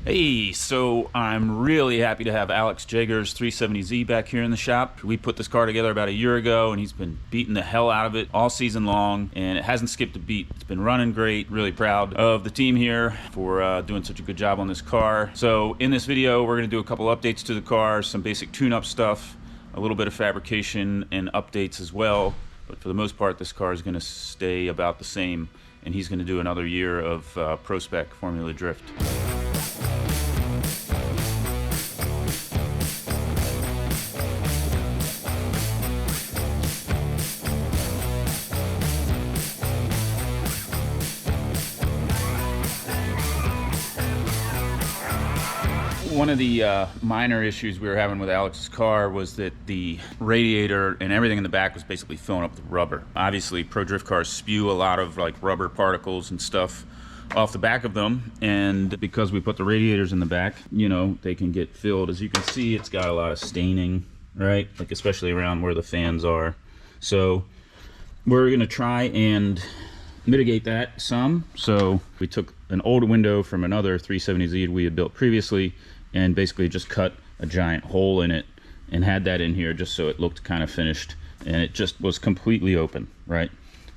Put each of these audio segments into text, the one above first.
Hey, so I'm really happy to have Alex Jagger's 370Z back here in the shop. We put this car together about a year ago and he's been beating the hell out of it all season long and it hasn't skipped a beat. It's been running great. Really proud of the team here for doing such a good job on this car. So in this video, we're gonna do a couple updates to the car, some basic tune-up stuff, a little bit of fabrication and updates as well. But for the most part, this car is gonna stay about the same and he's gonna do another year of Pro Spec Formula Drift. One of the minor issues we were having with Alex's car was that the radiator and everything in the back was basically filling up with rubber. Obviously, pro drift cars spew a lot of like rubber particles and stuff off the back of them, and because we put the radiators in the back, you know, they can get filled. As you can see, it's got a lot of staining, right? Like especially around where the fans are. So we're gonna try and mitigate that some. So we took an old window from another 370Z we had built previously and basically just cut a giant hole in it and had that in here just so it looked kind of finished, and it just was completely open, right?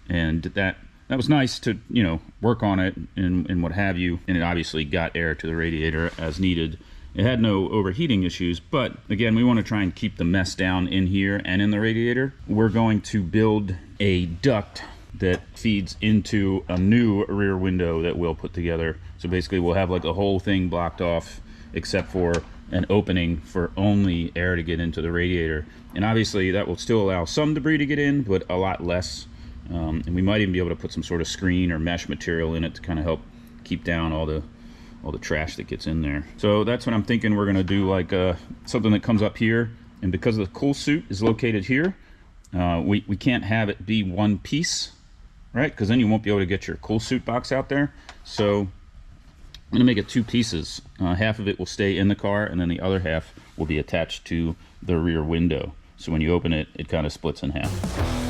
And that was nice to, you know, work on it and what have you, and it obviously got air to the radiator as needed. It had no overheating issues, but again, we want to try and keep the mess down in here and in the radiator. We're going to build a duct that feeds into a new rear window that we'll put together. So basically we'll have like the whole thing blocked off except for an opening for only air to get into the radiator. And obviously that will still allow some debris to get in, but a lot less. And we might even be able to put some sort of screen or mesh material in it to kind of help keep down all the trash that gets in there. So that's what I'm thinking. We're gonna do like something that comes up here, and because the cool suit is located here, we can't have it be one piece, right? Because then you won't be able to get your cool suit box out there. So I'm gonna make it two pieces. Half of it will stay in the car and then the other half will be attached to the rear window. So when you open it, it kind of splits in half.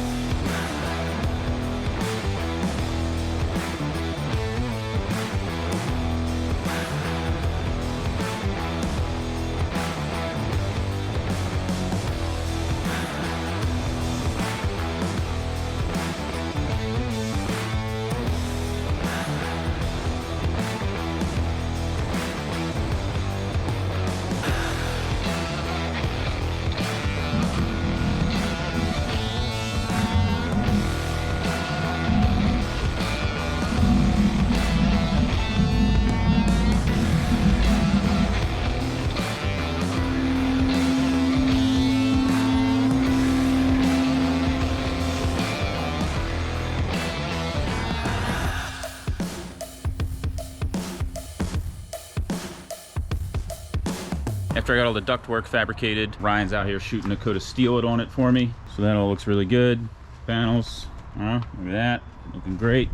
After I got all the ductwork fabricated, Ryan's out here shooting a coat of steel on it for me. So that all looks really good. Panels, look at that, looking great.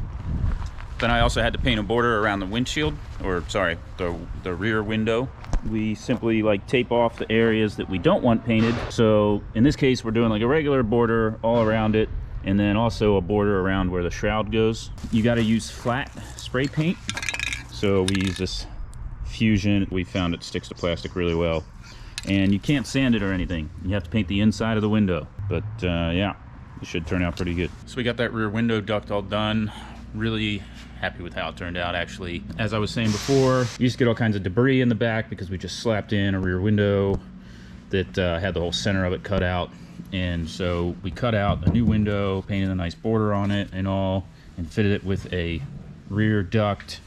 Then I also had to paint a border around the windshield, or sorry, the rear window. We simply like tape off the areas that we don't want painted. So in this case, we're doing like a regular border all around it, and then also a border around where the shroud goes. You gotta use flat spray paint. So we use this Fusion. We found it sticks to plastic really well, and you can't sand it or anything. You have to paint the inside of the window, but yeah, it should turn out pretty good. So we got that rear window duct all done. Really happy with how it turned out, actually. As I was saying before, you used to get all kinds of debris in the back because we just slapped in a rear window that had the whole center of it cut out, and so we cut out a new window, painted a nice border on it and all, and fitted it with a rear duct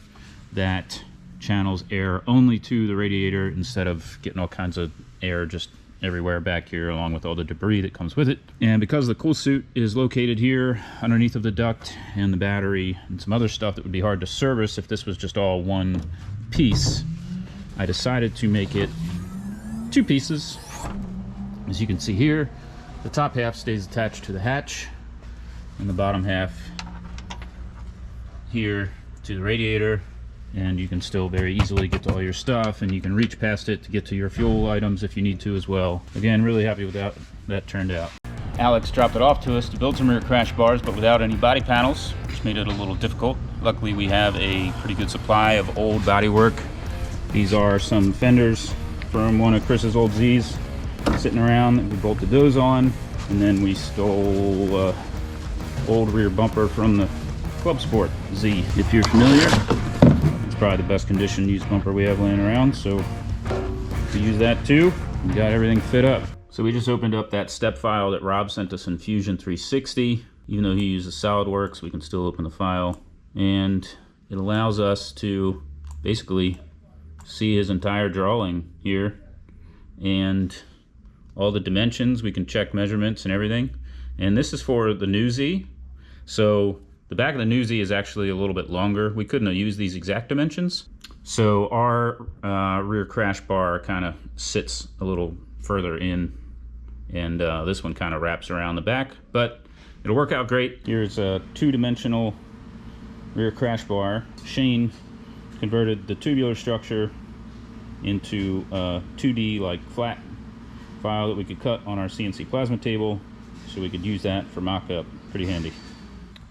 that channels air only to the radiator instead of getting all kinds of air just everywhere back here, along with all the debris that comes with it. And because the cool suit is located here underneath of the duct and the battery and some other stuff that would be hard to service if this was just all one piece, I decided to make it two pieces. As you can see here, the top half stays attached to the hatch and the bottom half here to the radiator. And you can still very easily get to all your stuff, and you can reach past it to get to your fuel items if you need to as well. Again, really happy with how that turned out. Alex dropped it off to us to build some rear crash bars, but without any body panels, which made it a little difficult. Luckily, we have a pretty good supply of old bodywork These are some fenders from one of Chris's old Z's sitting around. We bolted those on, and then we stole old rear bumper from the Club Sport Z. If you're familiar, it's probably the best condition used bumper we have laying around, so we use that too. We got everything fit up. So we just opened up that step file that Rob sent us in Fusion 360. Even though he uses SolidWorks, we can still open the file, and it allows us to basically see his entire drawing here and all the dimensions. We can check measurements and everything. And this is for the new Z. So the back of the new Z is actually a little bit longer. We couldn't have used these exact dimensions. So our rear crash bar kind of sits a little further in, and this one kind of wraps around the back, but it'll work out great. Here's a two-dimensional rear crash bar. Shane converted the tubular structure into a 2D like flat file that we could cut on our CNC plasma table, so we could use that for mock-up. Pretty handy.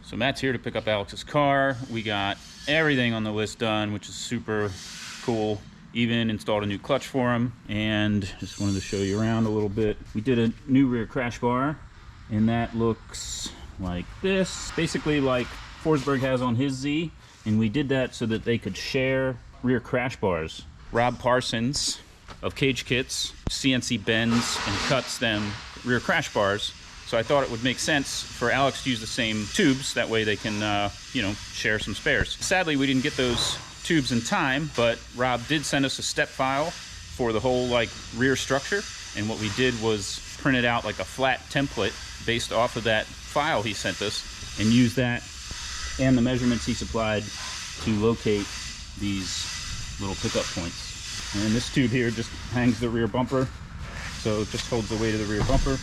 So Matt's here to pick up Alex's car. We got everything on the list done, which is super cool. Even installed a new clutch for him, and just wanted to show you around a little bit. We did a new rear crash bar, and that looks like this, basically like Forsberg has on his Z, and we did that so that they could share rear crash bars. Rob Parsons of Cage Kits CNC bends and cuts them rear crash bars, so I thought it would make sense for Alex to use the same tubes. That way they can, you know, share some spares. Sadly, we didn't get those tubes in time, but Rob did send us a step file for the whole like rear structure, and what we did was printed out like a flat template based off of that file he sent us, and use that and the measurements he supplied to locate these little pickup points. And this tube here just hangs the rear bumper, so it just holds the weight of the rear bumper,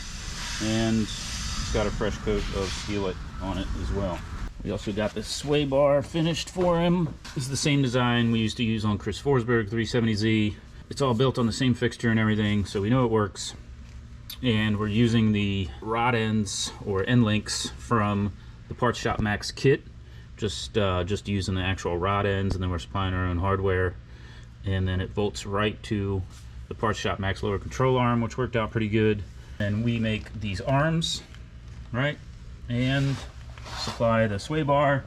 and it's got a fresh coat of sealant on it as well. We also got the sway bar finished for him. This is the same design we used to use on Chris Forsberg 370Z. It's all built on the same fixture and everything, so we know it works. And we're using the rod ends or end links from the Parts Shop Max kit. Just using the actual rod ends, and then we're supplying our own hardware. And then it bolts right to the Parts Shop Max lower control arm, which worked out pretty good. And we make these arms, right? And supply the sway bar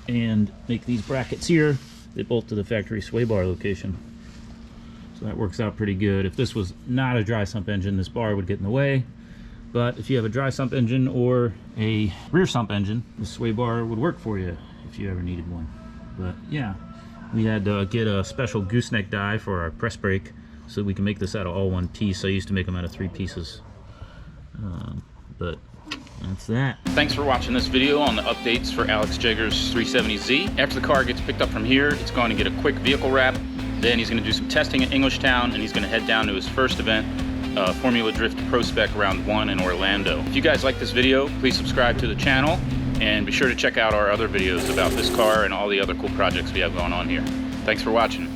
and make these brackets here that bolt to the factory sway bar location. So that works out pretty good. If this was not a dry sump engine, this bar would get in the way, but if you have a dry sump engine or a rear sump engine, the sway bar would work for you if you ever needed one. But yeah, we had to get a special gooseneck die for our press brake so we can make this out of all one piece. I used to make them out of 3 pieces, but that's that. Thanks for watching this video on the updates for Alex Jagger's 370Z. After the car gets picked up from here, it's going to get a quick vehicle wrap. Then he's going to do some testing at Englishtown, and he's going to head down to his first event, Formula Drift Pro Spec Round 1 in Orlando. If you guys like this video, please subscribe to the channel, and be sure to check out our other videos about this car and all the other cool projects we have going on here. Thanks for watching.